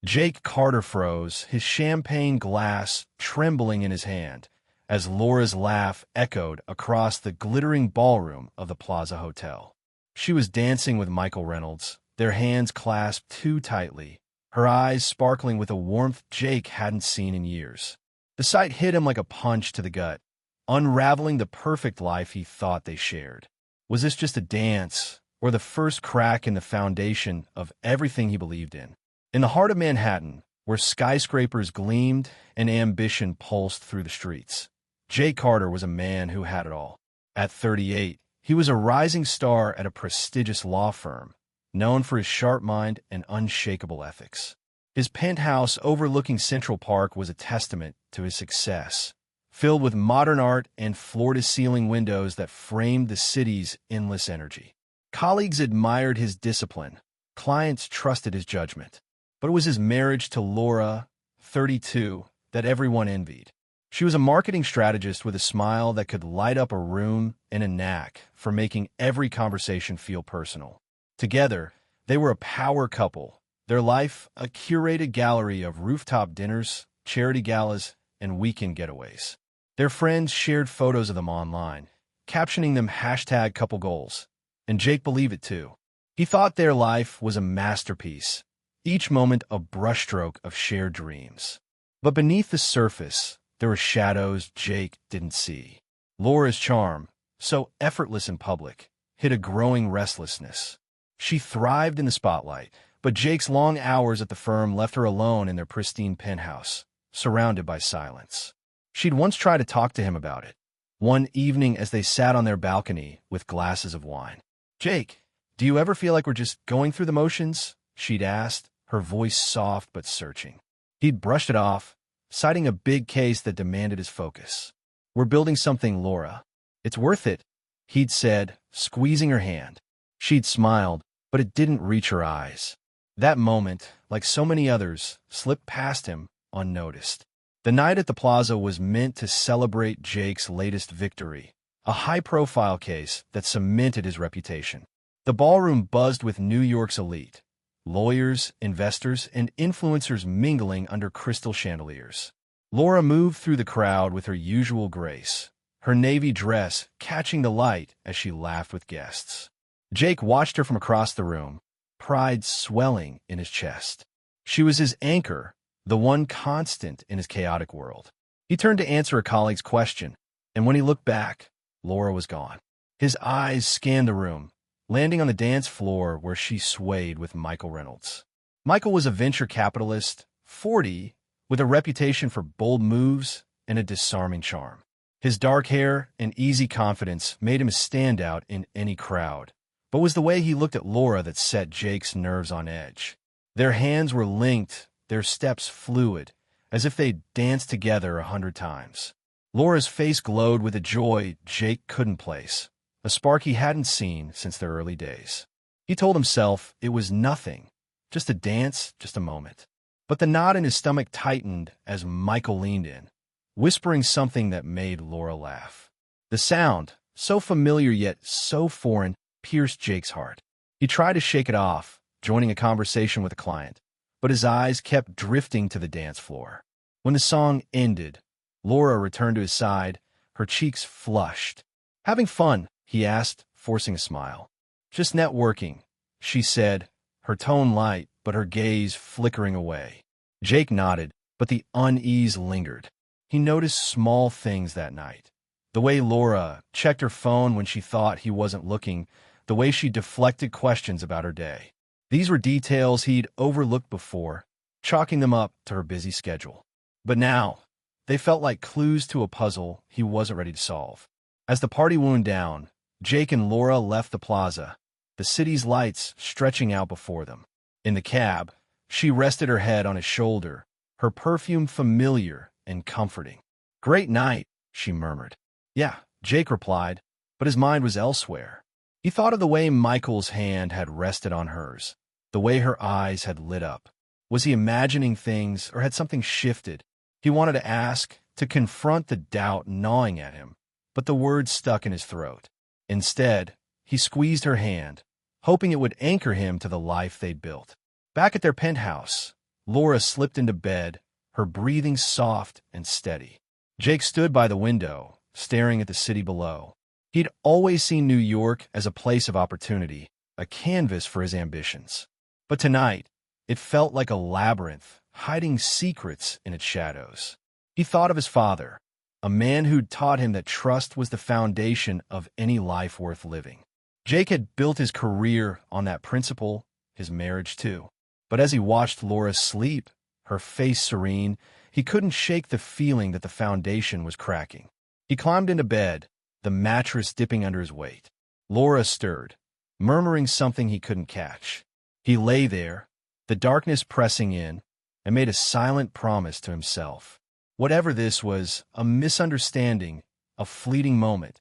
Jake Carter froze, his champagne glass trembling in his hand, as Laura's laugh echoed across the glittering ballroom of the Plaza Hotel. She was dancing with Michael Reynolds, their hands clasped too tightly, her eyes sparkling with a warmth Jake hadn't seen in years. The sight hit him like a punch to the gut, unraveling the perfect life he thought they shared. Was this just a dance, or the first crack in the foundation of everything he believed in? In the heart of Manhattan, where skyscrapers gleamed and ambition pulsed through the streets, Jake Carter was a man who had it all. At 38, he was a rising star at a prestigious law firm, known for his sharp mind and unshakable ethics. His penthouse overlooking Central Park was a testament to his success, filled with modern art and floor-to-ceiling windows that framed the city's endless energy. Colleagues admired his discipline, clients trusted his judgment. But it was his marriage to Laura, 32, that everyone envied. She was a marketing strategist with a smile that could light up a room and a knack for making every conversation feel personal. Together, they were a power couple, their life a curated gallery of rooftop dinners, charity galas, and weekend getaways. Their friends shared photos of them online, captioning them #couplegoals, and Jake believed it too. He thought their life was a masterpiece, each moment a brushstroke of shared dreams. But beneath the surface, there were shadows Jake didn't see. Laura's charm, so effortless in public, hid a growing restlessness. She thrived in the spotlight, but Jake's long hours at the firm left her alone in their pristine penthouse, surrounded by silence. She'd once tried to talk to him about it, one evening as they sat on their balcony with glasses of wine. "Jake, do you ever feel like we're just going through the motions?" she'd asked, her voice soft but searching. He'd brushed it off, citing a big case that demanded his focus. "We're building something, Laura. It's worth it," he'd said, squeezing her hand. She'd smiled, but it didn't reach her eyes. That moment, like so many others, slipped past him unnoticed. The night at the Plaza was meant to celebrate Jake's latest victory, a high-profile case that cemented his reputation. The ballroom buzzed with New York's elite, lawyers, investors, and influencers mingling under crystal chandeliers. Laura moved through the crowd with her usual grace, her navy dress catching the light as she laughed with guests. Jake watched her from across the room, pride swelling in his chest. She was his anchor, the one constant in his chaotic world. He turned to answer a colleague's question, and when he looked back, Laura was gone. His eyes scanned the room, landing on the dance floor where she swayed with Michael Reynolds. Michael was a venture capitalist, 40, with a reputation for bold moves and a disarming charm. His dark hair and easy confidence made him stand out in any crowd, but it was the way he looked at Laura that set Jake's nerves on edge. Their hands were linked, their steps fluid, as if they'd danced together 100 times. Laura's face glowed with a joy Jake couldn't place, a spark he hadn't seen since their early days. He told himself it was nothing, just a dance, just a moment. But the knot in his stomach tightened as Michael leaned in, whispering something that made Laura laugh. The sound, so familiar yet so foreign, pierced Jake's heart. He tried to shake it off, joining a conversation with a client, but his eyes kept drifting to the dance floor. When the song ended, Laura returned to his side, her cheeks flushed. "Having fun?" he asked, forcing a smile. "Just networking," she said, her tone light but her gaze flickering away. Jake nodded, but the unease lingered. He noticed small things that night. The way Laura checked her phone when she thought he wasn't looking, the way she deflected questions about her day. These were details he'd overlooked before, chalking them up to her busy schedule. But now, they felt like clues to a puzzle he wasn't ready to solve. As the party wound down, Jake and Laura left the plaza, the city's lights stretching out before them. In the cab, she rested her head on his shoulder, her perfume familiar and comforting. "Great night," she murmured. "Yeah," Jake replied, but his mind was elsewhere. He thought of the way Michael's hand had rested on hers, the way her eyes had lit up. Was he imagining things, or had something shifted? He wanted to ask, to confront the doubt gnawing at him, but the words stuck in his throat. Instead, he squeezed her hand, hoping it would anchor him to the life they'd built. Back at their penthouse, Laura slipped into bed, her breathing soft and steady. Jake stood by the window, staring at the city below. He'd always seen New York as a place of opportunity, a canvas for his ambitions. But tonight, it felt like a labyrinth, hiding secrets in its shadows. He thought of his father, a man who'd taught him that trust was the foundation of any life worth living. Jake had built his career on that principle, his marriage too. But as he watched Laura sleep, her face serene, he couldn't shake the feeling that the foundation was cracking. He climbed into bed, the mattress dipping under his weight. Laura stirred, murmuring something he couldn't catch. He lay there, the darkness pressing in, and made a silent promise to himself. Whatever this was, a misunderstanding, a fleeting moment,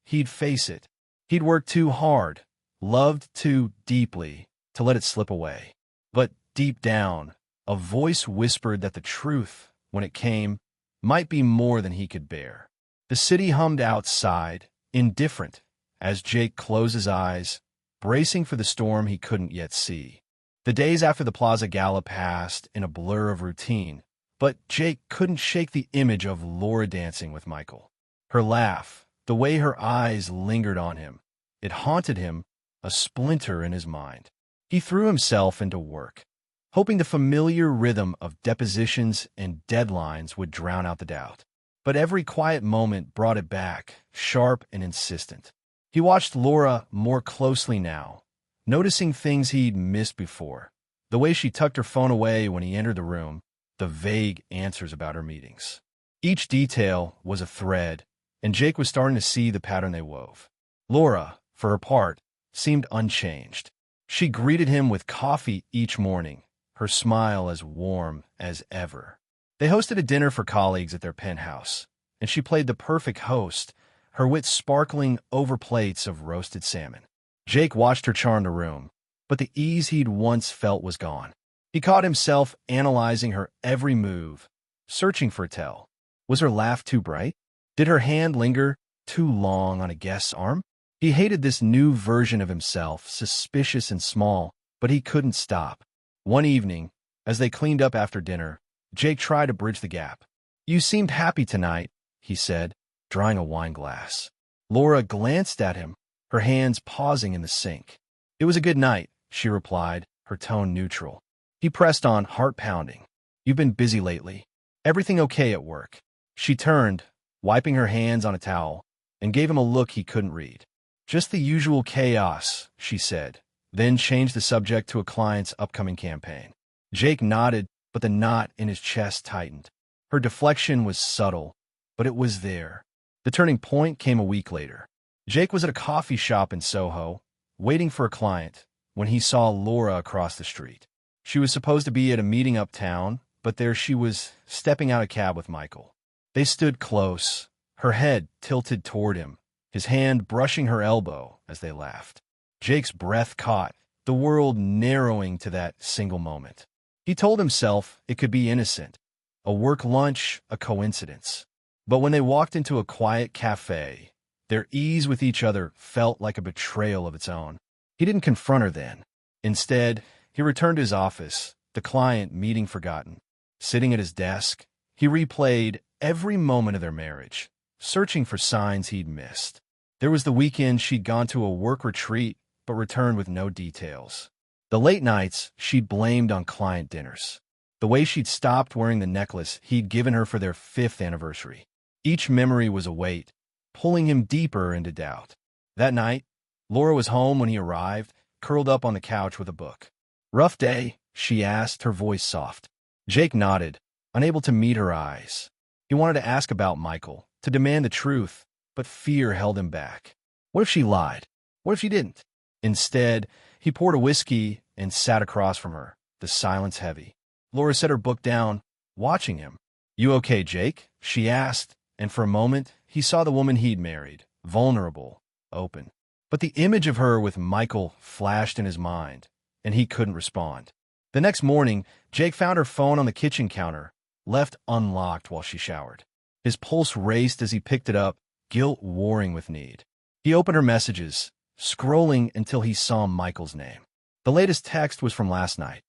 he'd face it. He'd worked too hard, loved too deeply, to let it slip away. But deep down, a voice whispered that the truth, when it came, might be more than he could bear. The city hummed outside, indifferent, as Jake closed his eyes, bracing for the storm he couldn't yet see. The days after the Plaza Gala passed in a blur of routine, but Jake couldn't shake the image of Laura dancing with Michael. Her laugh, the way her eyes lingered on him, it haunted him, a splinter in his mind. He threw himself into work, hoping the familiar rhythm of depositions and deadlines would drown out the doubt. But every quiet moment brought it back, sharp and insistent. He watched Laura more closely now, noticing things he'd missed before. The way she tucked her phone away when he entered the room, the vague answers about her meetings. Each detail was a thread, and Jake was starting to see the pattern they wove. Laura, for her part, seemed unchanged. She greeted him with coffee each morning, her smile as warm as ever. They hosted a dinner for colleagues at their penthouse, and she played the perfect host, her wit sparkling over plates of roasted salmon. Jake watched her charm the room, but the ease he'd once felt was gone. He caught himself analyzing her every move, searching for a tell. Was her laugh too bright? Did her hand linger too long on a guest's arm? He hated this new version of himself, suspicious and small, but he couldn't stop. One evening, as they cleaned up after dinner, Jake tried to bridge the gap. "You seemed happy tonight," he said, drying a wine glass. Laura glanced at him, her hands pausing in the sink. "It was a good night," she replied, her tone neutral. He pressed on, heart pounding. "You've been busy lately. Everything okay at work?" She turned, wiping her hands on a towel, and gave him a look he couldn't read. "Just the usual chaos," she said, then changed the subject to a client's upcoming campaign. Jake nodded, but the knot in his chest tightened. Her deflection was subtle, but it was there. The turning point came a week later. Jake was at a coffee shop in Soho, waiting for a client, when he saw Laura across the street. She was supposed to be at a meeting uptown, but there she was, stepping out of a cab with Michael. They stood close, her head tilted toward him, his hand brushing her elbow as they laughed. Jake's breath caught, the world narrowing to that single moment. He told himself it could be innocent, a work lunch, a coincidence. But when they walked into a quiet cafe, their ease with each other felt like a betrayal of its own. He didn't confront her then. Instead, he returned to his office, the client meeting forgotten. Sitting at his desk, he replayed every moment of their marriage, searching for signs he'd missed. There was the weekend she'd gone to a work retreat, but returned with no details. The late nights she'd blamed on client dinners. The way she'd stopped wearing the necklace he'd given her for their 5th anniversary. Each memory was a weight, pulling him deeper into doubt. That night, Laura was home when he arrived, curled up on the couch with a book. "Rough day?" she asked, her voice soft. Jake nodded, unable to meet her eyes. He wanted to ask about Michael, to demand the truth, but fear held him back. What if she lied? What if she didn't? Instead, he poured a whiskey and sat across from her, the silence heavy. Laura set her book down, watching him. "You okay, Jake?" she asked, and for a moment, he saw the woman he'd married, vulnerable, open. But the image of her with Michael flashed in his mind, and he couldn't respond. The next morning, Jake found her phone on the kitchen counter, left unlocked while she showered. His pulse raced as he picked it up, guilt warring with need. He opened her messages, scrolling until he saw Michael's name. The latest text was from last night.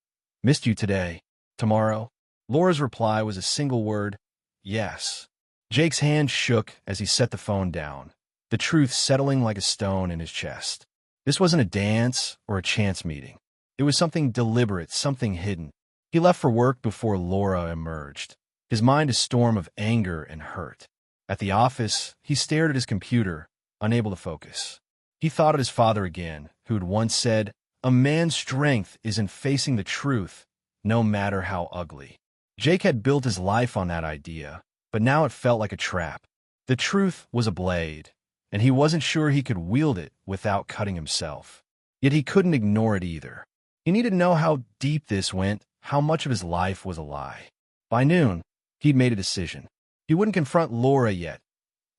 "Missed you today. Tomorrow? Laura's reply was a single word, yes. Jake's hand shook as he set the phone down, the truth settling like a stone in his chest. This wasn't a dance or a chance meeting. It was something deliberate, something hidden. He left for work before Laura emerged, his mind a storm of anger and hurt. At the office, he stared at his computer, unable to focus. He thought of his father again, who had once said, "A man's strength is in facing the truth, no matter how ugly." Jake had built his life on that idea, but now it felt like a trap. The truth was a blade, and he wasn't sure he could wield it without cutting himself. Yet he couldn't ignore it either. He needed to know how deep this went, how much of his life was a lie. By noon, he'd made a decision. He wouldn't confront Laura yet,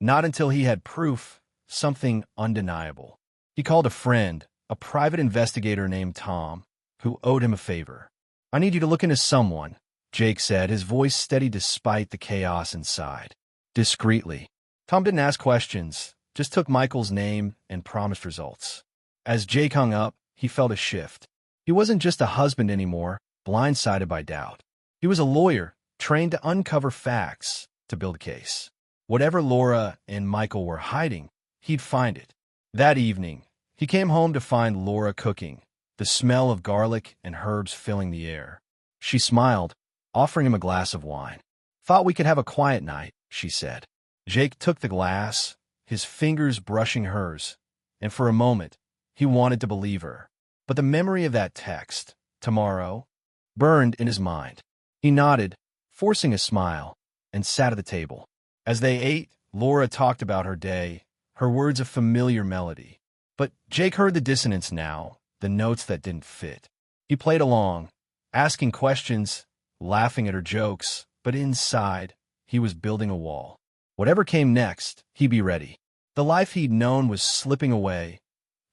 not until he had proof, something undeniable. He called a friend, a private investigator named Tom, who owed him a favor. "I need you to look into someone," Jake said, his voice steady despite the chaos inside. Discreetly. Tom didn't ask questions, just took Michael's name and promised results. As Jake hung up, he felt a shift. He wasn't just a husband anymore, blindsided by doubt. He was a lawyer, trained to uncover facts, to build a case. Whatever Laura and Michael were hiding, he'd find it. That evening, he came home to find Laura cooking, the smell of garlic and herbs filling the air. She smiled, offering him a glass of wine. "Thought we could have a quiet night," she said. Jake took the glass, his fingers brushing hers, and for a moment, he wanted to believe her. But the memory of that text, "tomorrow," burned in his mind. He nodded, forcing a smile, and sat at the table. As they ate, Laura talked about her day, her words a familiar melody. But Jake heard the dissonance now, the notes that didn't fit. He played along, asking questions, laughing at her jokes, but inside, he was building a wall. Whatever came next, he'd be ready. The life he'd known was slipping away,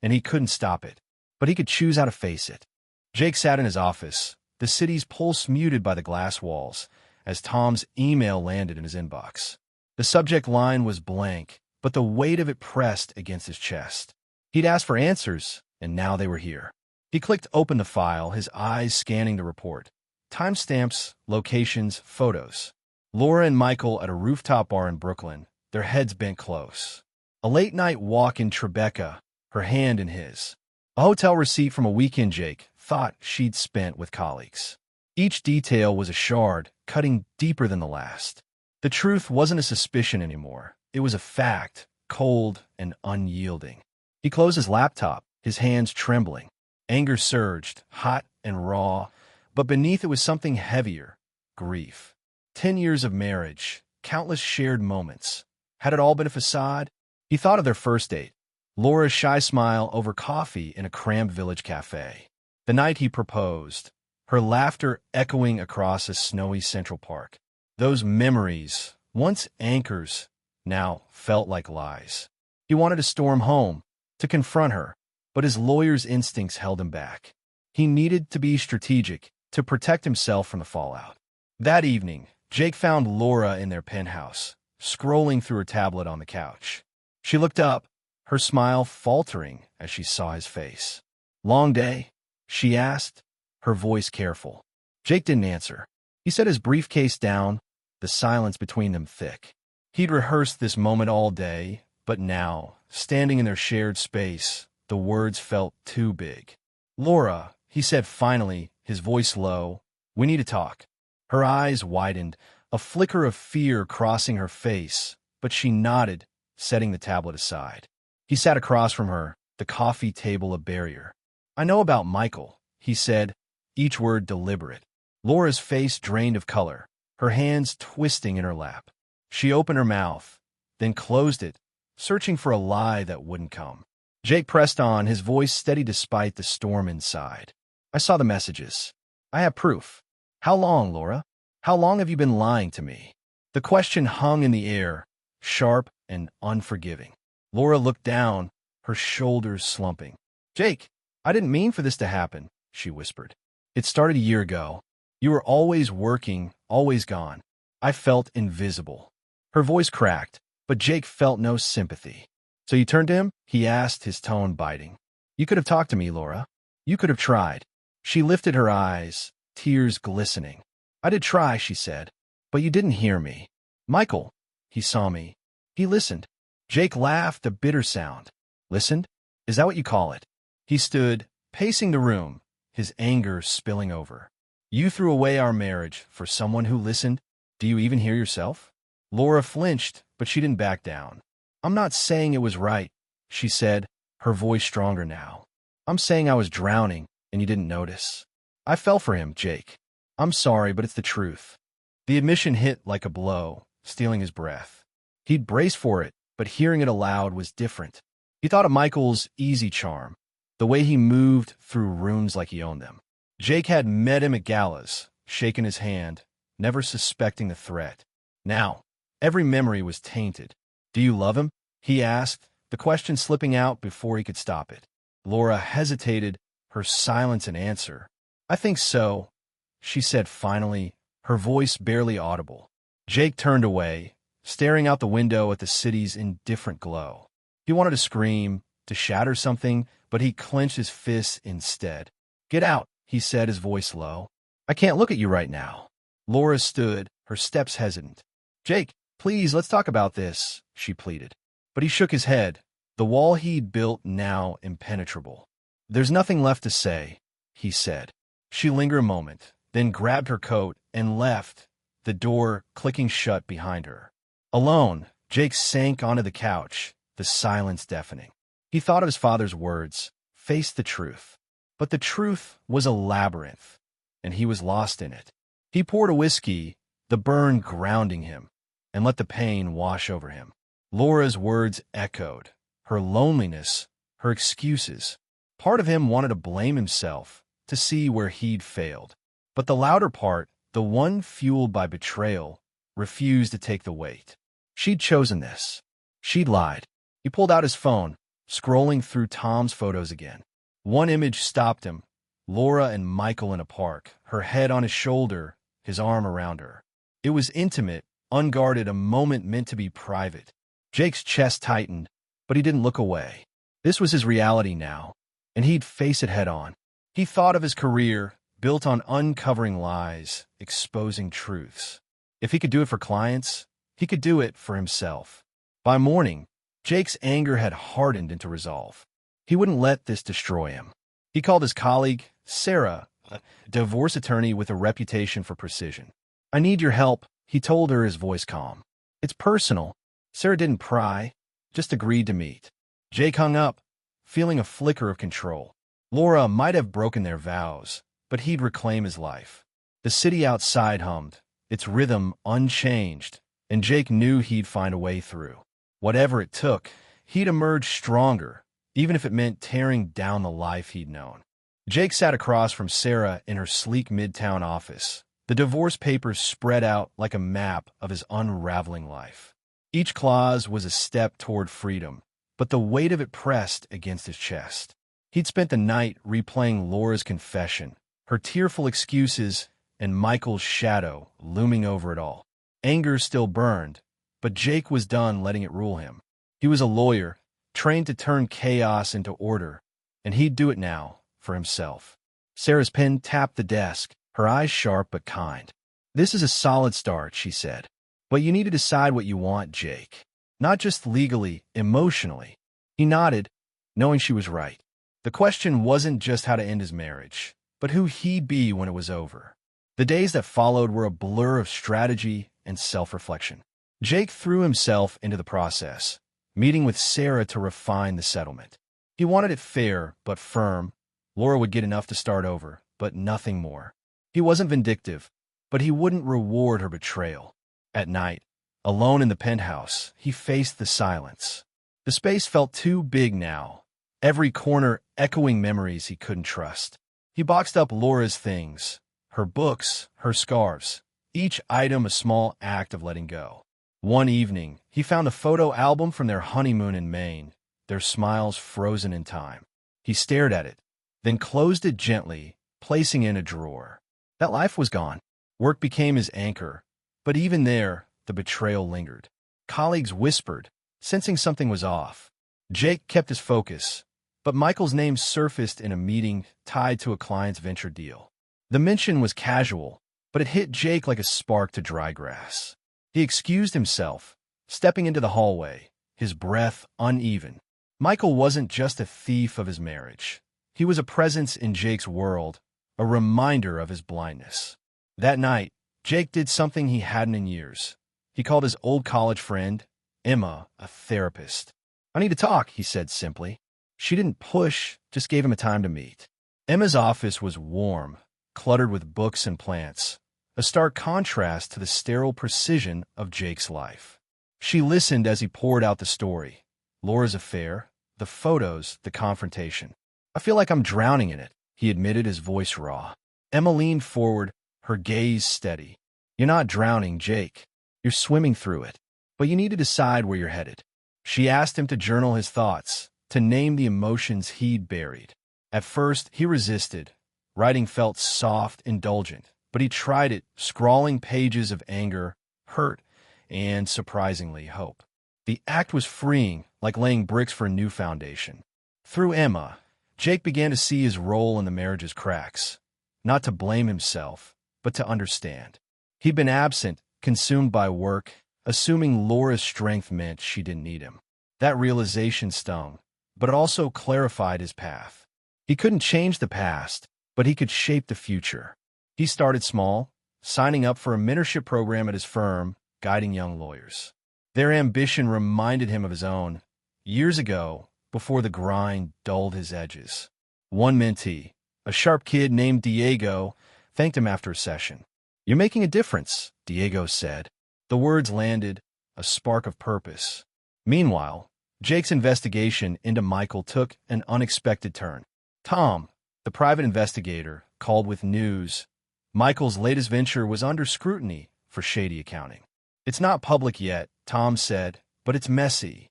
and he couldn't stop it, but he could choose how to face it. Jake sat in his office, the city's pulse muted by the glass walls, as Tom's email landed in his inbox. The subject line was blank, but the weight of it pressed against his chest. He'd asked for answers, and now they were here. He clicked open the file, his eyes scanning the report. Timestamps, locations, photos. Laura and Michael at a rooftop bar in Brooklyn, their heads bent close. A late-night walk in Tribeca, her hand in his. A hotel receipt from a weekend Jake thought she'd spent with colleagues. Each detail was a shard, cutting deeper than the last. The truth wasn't a suspicion anymore. It was a fact, cold and unyielding. He closed his laptop, his hands trembling. Anger surged, hot and raw, but beneath it was something heavier, grief. 10 years of marriage, countless shared moments. Had it all been a facade? He thought of their first date, Laura's shy smile over coffee in a cramped village cafe. The night he proposed, her laughter echoing across a snowy Central Park. Those memories, once anchors, now felt like lies. He wanted to storm home, to confront her, but his lawyer's instincts held him back. He needed to be strategic, to protect himself from the fallout. That evening, Jake found Laura in their penthouse, scrolling through her tablet on the couch. She looked up, her smile faltering as she saw his face. "Long day?" she asked, her voice careful. Jake didn't answer. He set his briefcase down, the silence between them thick. He'd rehearsed this moment all day, but now, standing in their shared space, the words felt too big. "Laura," he said finally, his voice low, "we need to talk." Her eyes widened, a flicker of fear crossing her face, but she nodded, setting the tablet aside. He sat across from her, the coffee table a barrier. "I know about Michael," he said, each word deliberate. Laura's face drained of color, her hands twisting in her lap. She opened her mouth, then closed it, searching for a lie that wouldn't come. Jake pressed on, his voice steady despite the storm inside. "I saw the messages. I have proof." "How long, Laura? How long have you been lying to me?" The question hung in the air, sharp and unforgiving. Laura looked down, her shoulders slumping. "Jake, I didn't mean for this to happen," she whispered. "It started a year ago. You were always working, always gone. I felt invisible." Her voice cracked, but Jake felt no sympathy. "So you turned to him?" he asked, his tone biting. "You could have talked to me, Laura. You could have tried." She lifted her eyes, tears glistening. I did try, she said, but you didn't hear me. Michael, he saw me. He listened. Jake laughed, a bitter sound. Listened? Is that what you call it? He stood, pacing the room, his anger spilling over. You threw away our marriage for someone who listened? Do you even hear yourself? Laura flinched, but she didn't back down. I'm not saying it was right, she said, her voice stronger now. I'm saying I was drowning, and you didn't notice. I fell for him, Jake. I'm sorry, but it's the truth. The admission hit like a blow, stealing his breath. He'd braced for it, but hearing it aloud was different. He thought of Michael's easy charm, the way he moved through rooms like he owned them. Jake had met him at galas, shaken his hand, never suspecting the threat. Now, every memory was tainted. Do you love him? He asked, the question slipping out before he could stop it. Laura hesitated, her silence an answer. I think so, she said finally, her voice barely audible. Jake turned away, staring out the window at the city's indifferent glow. He wanted to scream, to shatter something, but he clenched his fists instead. Get out, he said, his voice low. I can't look at you right now. Laura stood, her steps hesitant. Jake, please, let's talk about this, she pleaded. But he shook his head, the wall he'd built now impenetrable. There's nothing left to say, he said. She lingered a moment, then grabbed her coat and left, the door clicking shut behind her. Alone, Jake sank onto the couch, the silence deafening. He thought of his father's words, faced the truth. But the truth was a labyrinth, and he was lost in it. He poured a whiskey, the burn grounding him, and let the pain wash over him. Laura's words echoed, her loneliness, her excuses. Part of him wanted to blame himself, to see where he'd failed. But the louder part, the one fueled by betrayal, refused to take the weight. She'd chosen this. She'd lied. He pulled out his phone, scrolling through Tom's photos again. One image stopped him, Laura and Michael in a park, her head on his shoulder, his arm around her. It was intimate, unguarded, a moment meant to be private. Jake's chest tightened, but he didn't look away. This was his reality now, and he'd face it head on. He thought of his career, built on uncovering lies, exposing truths. If he could do it for clients, he could do it for himself. By morning, Jake's anger had hardened into resolve. He wouldn't let this destroy him. He called his colleague, Sarah, a divorce attorney with a reputation for precision. I need your help, he told her, his voice calm. It's personal. Sarah didn't pry, just agreed to meet. Jake hung up, feeling a flicker of control. Laura might have broken their vows, but he'd reclaim his life. The city outside hummed, its rhythm unchanged, and Jake knew he'd find a way through. Whatever it took, he'd emerge stronger, even if it meant tearing down the life he'd known. Jake sat across from Sarah in her sleek midtown office, the divorce papers spread out like a map of his unraveling life. Each clause was a step toward freedom, but the weight of it pressed against his chest. He'd spent the night replaying Laura's confession, her tearful excuses, and Michael's shadow looming over it all. Anger still burned, but Jake was done letting it rule him. He was a lawyer, trained to turn chaos into order, and he'd do it now, for himself. Sarah's pen tapped the desk, her eyes sharp but kind. This is a solid start, she said. But you need to decide what you want, Jake. Not just legally, emotionally. He nodded, knowing she was right. The question wasn't just how to end his marriage, but who he'd be when it was over. The days that followed were a blur of strategy and self-reflection. Jake threw himself into the process, meeting with Sarah to refine the settlement. He wanted it fair but firm. Laura would get enough to start over, but nothing more. He wasn't vindictive, but he wouldn't reward her betrayal. At night, alone in the penthouse, he faced the silence. The space felt too big now, every corner echoing memories he couldn't trust. He boxed up Laura's things, her books, her scarves, each item a small act of letting go. One evening, he found a photo album from their honeymoon in Maine, their smiles frozen in time. He stared at it, then closed it gently, placing it in a drawer. That life was gone. Work became his anchor, but even there, the betrayal lingered. Colleagues whispered, sensing something was off. Jake kept his focus, but Michael's name surfaced in a meeting tied to a client's venture deal. The mention was casual, but it hit Jake like a spark to dry grass. He excused himself, stepping into the hallway, his breath uneven. Michael wasn't just a thief of his marriage. He was a presence in Jake's world, a reminder of his blindness. That night, Jake did something he hadn't in years. He called his old college friend, Emma, a therapist. "I need to talk," he said simply. She didn't push, just gave him a time to meet. Emma's office was warm, cluttered with books and plants, a stark contrast to the sterile precision of Jake's life. She listened as he poured out the story. Laura's affair, the photos, the confrontation. "I feel like I'm drowning in it," he admitted, his voice raw. Emma leaned forward, her gaze steady. "You're not drowning, Jake. You're swimming through it. But you need to decide where you're headed." She asked him to journal his thoughts, to name the emotions he'd buried. At first, he resisted. Writing felt soft, indulgent, but he tried it, scrawling pages of anger, hurt, and, surprisingly, hope. The act was freeing, like laying bricks for a new foundation. Through Emma, Jake began to see his role in the marriage's cracks, not to blame himself, but to understand. He'd been absent, consumed by work, assuming Laura's strength meant she didn't need him. That realization stung, but it also clarified his path. He couldn't change the past, but he could shape the future. He started small, signing up for a mentorship program at his firm, guiding young lawyers. Their ambition reminded him of his own, years ago, before the grind dulled his edges. One mentee, a sharp kid named Diego, thanked him after a session. "You're making a difference," Diego said. The words landed, a spark of purpose. Meanwhile, Jake's investigation into Michael took an unexpected turn. Tom, the private investigator, called with news. Michael's latest venture was under scrutiny for shady accounting. "It's not public yet," Tom said, "but it's messy."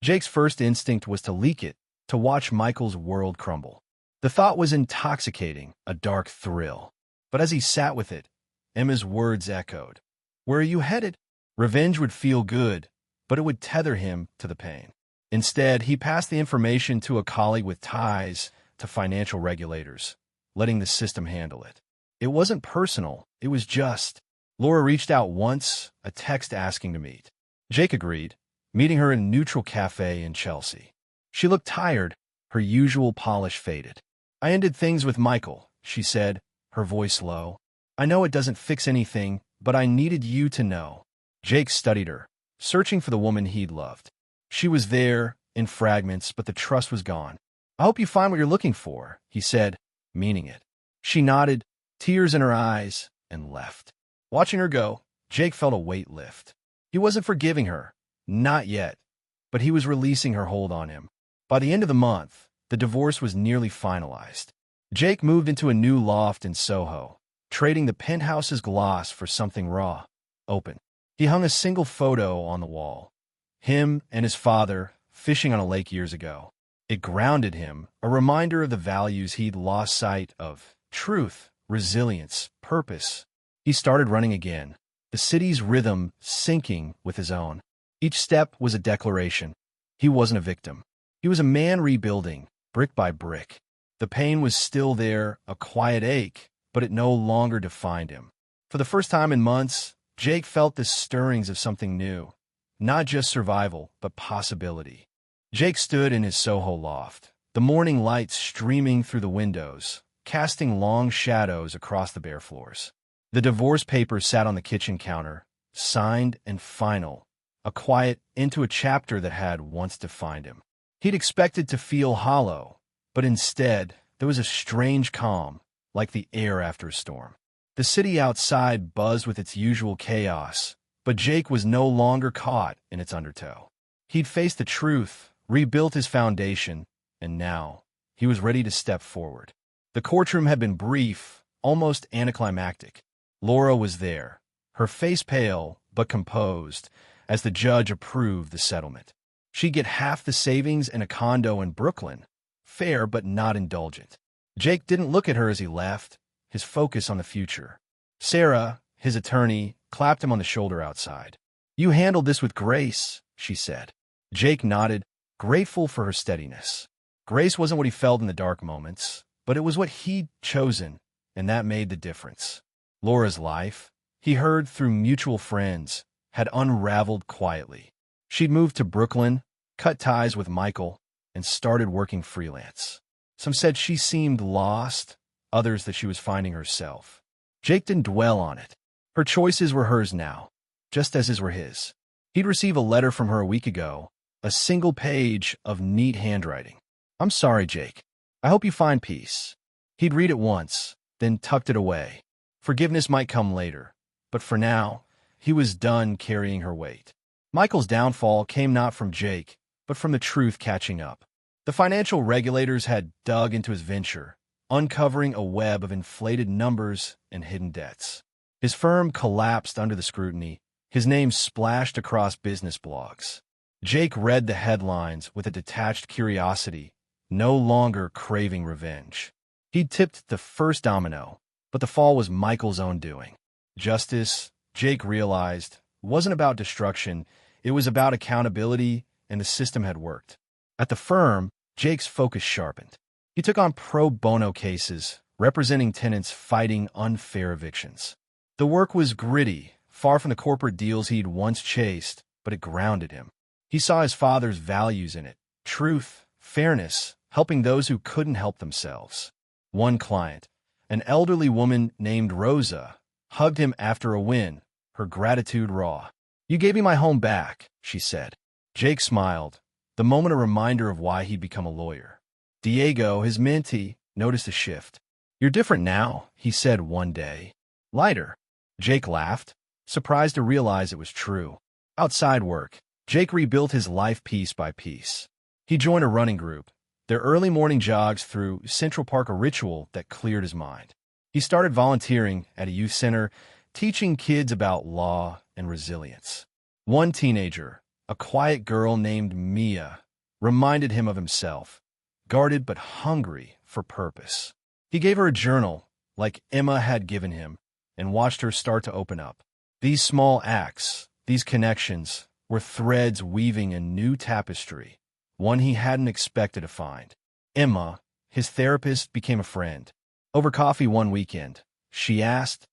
Jake's first instinct was to leak it, to watch Michael's world crumble. The thought was intoxicating, a dark thrill. But as he sat with it, Emma's words echoed. "Where are you headed?" Revenge would feel good, but it would tether him to the pain. Instead, he passed the information to a colleague with ties to financial regulators, letting the system handle it. It wasn't personal, it was just. Laura reached out once, a text asking to meet. Jake agreed, meeting her in a neutral cafe in Chelsea. She looked tired, her usual polish faded. "I ended things with Michael," she said, her voice low. "I know it doesn't fix anything, but I needed you to know." Jake studied her, searching for the woman he'd loved. She was there, in fragments, but the trust was gone. "I hope you find what you're looking for," he said, meaning it. She nodded, tears in her eyes, and left. Watching her go, Jake felt a weight lift. He wasn't forgiving her, not yet, but he was releasing her hold on him. By the end of the month, the divorce was nearly finalized. Jake moved into a new loft in Soho, trading the penthouse's gloss for something raw, open. He hung a single photo on the wall. Him and his father, fishing on a lake years ago. It grounded him, a reminder of the values he'd lost sight of: truth, resilience, purpose. He started running again, the city's rhythm syncing with his own. Each step was a declaration. He wasn't a victim. He was a man rebuilding, brick by brick. The pain was still there, a quiet ache, but it no longer defined him. For the first time in months, Jake felt the stirrings of something new. Not just survival, but possibility. Jake stood in his Soho loft, the morning light streaming through the windows, casting long shadows across the bare floors. The divorce papers sat on the kitchen counter, signed and final, a quiet end to a chapter that had once defined him. He'd expected to feel hollow, but instead, there was a strange calm, like the air after a storm. The city outside buzzed with its usual chaos, but Jake was no longer caught in its undertow. He'd faced the truth, rebuilt his foundation, and now he was ready to step forward. The courtroom had been brief, almost anticlimactic. Laura was there, her face pale but composed, as the judge approved the settlement. She'd get half the savings in a condo in Brooklyn, fair but not indulgent. Jake didn't look at her as he left, his focus on the future. Sarah, his attorney, clapped him on the shoulder outside. "You handled this with grace," she said. Jake nodded, grateful for her steadiness. Grace wasn't what he felt in the dark moments, but it was what he'd chosen, and that made the difference. Laura's life, he heard through mutual friends, had unraveled quietly. She'd moved to Brooklyn, cut ties with Michael, and started working freelance. Some said she seemed lost, others that she was finding herself. Jake didn't dwell on it. Her choices were hers now, just as his were his. He'd receive a letter from her a week ago, a single page of neat handwriting. "I'm sorry, Jake. I hope you find peace." He'd read it once, then tucked it away. Forgiveness might come later, but for now, he was done carrying her weight. Michael's downfall came not from Jake, but from the truth catching up. The financial regulators had dug into his venture, uncovering a web of inflated numbers and hidden debts. His firm collapsed under the scrutiny, his name splashed across business blogs. Jake read the headlines with a detached curiosity, no longer craving revenge. He'd tipped the first domino, but the fall was Michael's own doing. Justice, Jake realized, wasn't about destruction, it was about accountability, and the system had worked. At the firm, Jake's focus sharpened. He took on pro bono cases, representing tenants fighting unfair evictions. The work was gritty, far from the corporate deals he'd once chased, but it grounded him. He saw his father's values in it: truth, fairness, helping those who couldn't help themselves. One client, an elderly woman named Rosa, hugged him after a win, her gratitude raw. "You gave me my home back," she said. Jake smiled, the moment a reminder of why he'd become a lawyer. Diego, his mentee, noticed a shift. "You're different now," he said one day. "Lighter." Jake laughed, surprised to realize it was true. Outside work, Jake rebuilt his life piece by piece. He joined a running group, their early morning jogs through Central Park, a ritual that cleared his mind. He started volunteering at a youth center, teaching kids about law and resilience. One teenager, a quiet girl named Mia, reminded him of himself, guarded but hungry for purpose. He gave her a journal, like Emma had given him, and watched her start to open up. These small acts, these connections, were threads weaving a new tapestry, one he hadn't expected to find. Emma, his therapist, became a friend. Over coffee one weekend, she asked,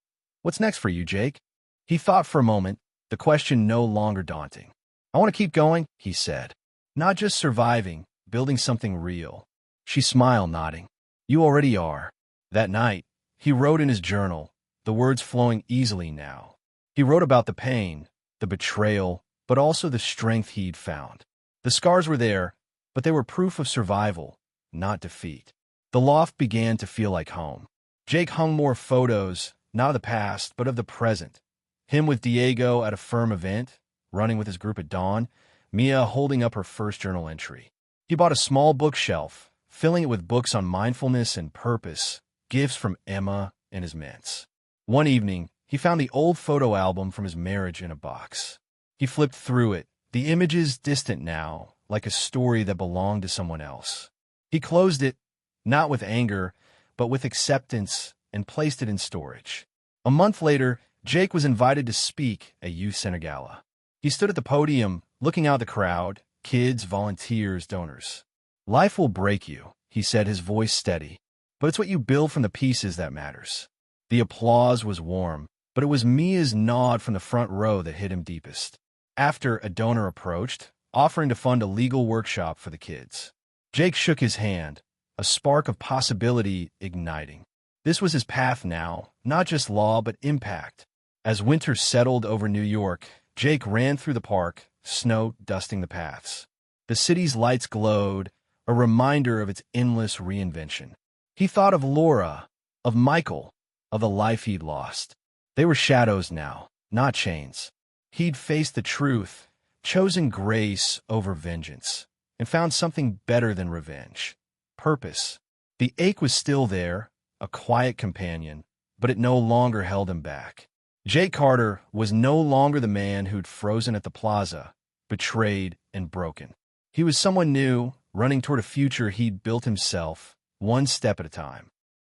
"What's next for you, Jake?" He thought for a moment, the question no longer daunting. "I want to keep going," he said. "Not just surviving, building something real." She smiled, nodding. "You already are." That night, he wrote in his journal, the words flowing easily now. He wrote about the pain, the betrayal, but also the strength he'd found. The scars were there, but they were proof of survival, not defeat. The loft began to feel like home. Jake hung more photos, not of the past, but of the present. Him with Diego at a firm event, running with his group at dawn, Mia holding up her first journal entry. He bought a small bookshelf, filling it with books on mindfulness and purpose, gifts from Emma and his mates. One evening, he found the old photo album from his marriage in a box. He flipped through it, the images distant now, like a story that belonged to someone else. He closed it, not with anger, but with acceptance, and placed it in storage. A month later, Jake was invited to speak at Youth Center Gala. He stood at the podium, looking out the crowd, kids, volunteers, donors. "Life will break you," he said, his voice steady, "but it's what you build from the pieces that matters." The applause was warm, but it was Mia's nod from the front row that hit him deepest. After, a donor approached, offering to fund a legal workshop for the kids. Jake shook his hand, a spark of possibility igniting. This was his path now, not just law, but impact. As winter settled over New York, Jake ran through the park, snow dusting the paths. The city's lights glowed, a reminder of its endless reinvention. He thought of Laura, of Michael, of the life he'd lost. They were shadows now, not chains. He'd faced the truth, chosen grace over vengeance, and found something better than revenge: purpose. The ache was still there, a quiet companion, but it no longer held him back. Jake Carter was no longer the man who'd frozen at the plaza, betrayed and broken. He was someone new, running toward a future he'd built himself, one step at a time.